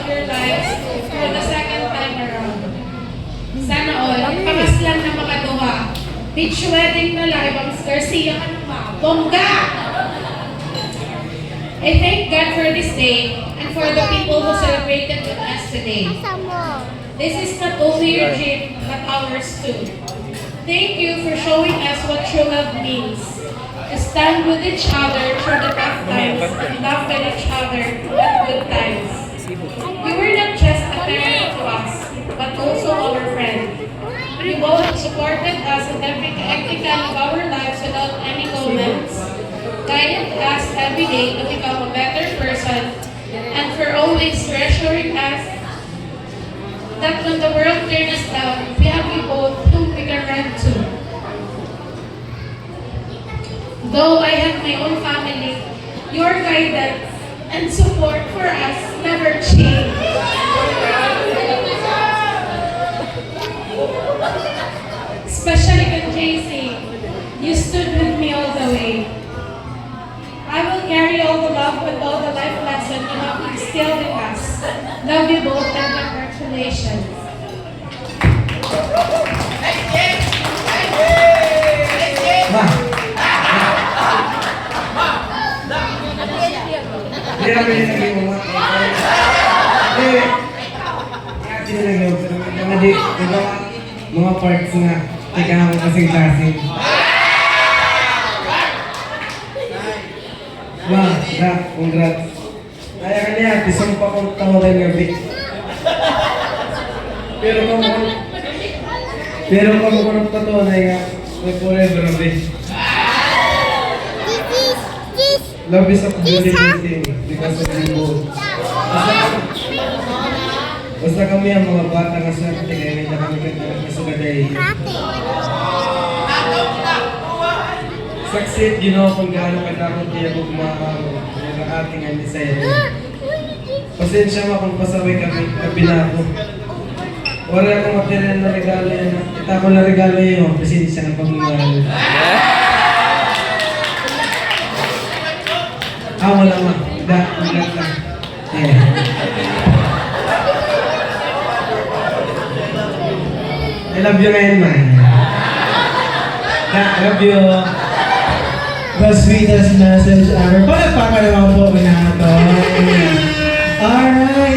your lives for the second time around. Sana all, ipangaslan na makaduha. Beach wedding na lang, ibang Garcia ka na ba? Bongga! I thank God for this day and for the people who celebrated with us today. This is not only your dream, but ours too. Thank you for showing us what true love means. To stand with each other through the tough times and laugh with each other at good times. You were not just a parent to us, but also our friend. You both supported us in every hectic of our lives without any comments, guided us every day to become a better person, and for always reassuring us that when the world turns us down, we have you both whom we can run to. Though I have my own family, your guidance and support for us never change. Especially when JC, you stood with me all the way. I will carry all the love with all the life lessons you have instilled in us. Love you both and congratulations. Hindi namin yung naging mga parts na ikaw kasing klaseng. Congrats. Kaya kanya, isang pa kong taon na gabi. Pero kung kurang totoo na nga, may forever na be. Love is a beautiful thing because of you both. Basta kami ang mga bata nga sa kaya hindi na kami kasagaday. Succeed, ginawa kung gaano katakot niya kung kumakaroon ng ating anisayan. Pasensya mo kung pasaway kami, kabinako. Wala akong material na regalo yan. Kita ko na regalo yun, pasensya na pagmamahal. Wala ma. Ugat lang. I love you ngayon, man. I love you. The sweetest message ever. Palagpakan naman po natin. Alright.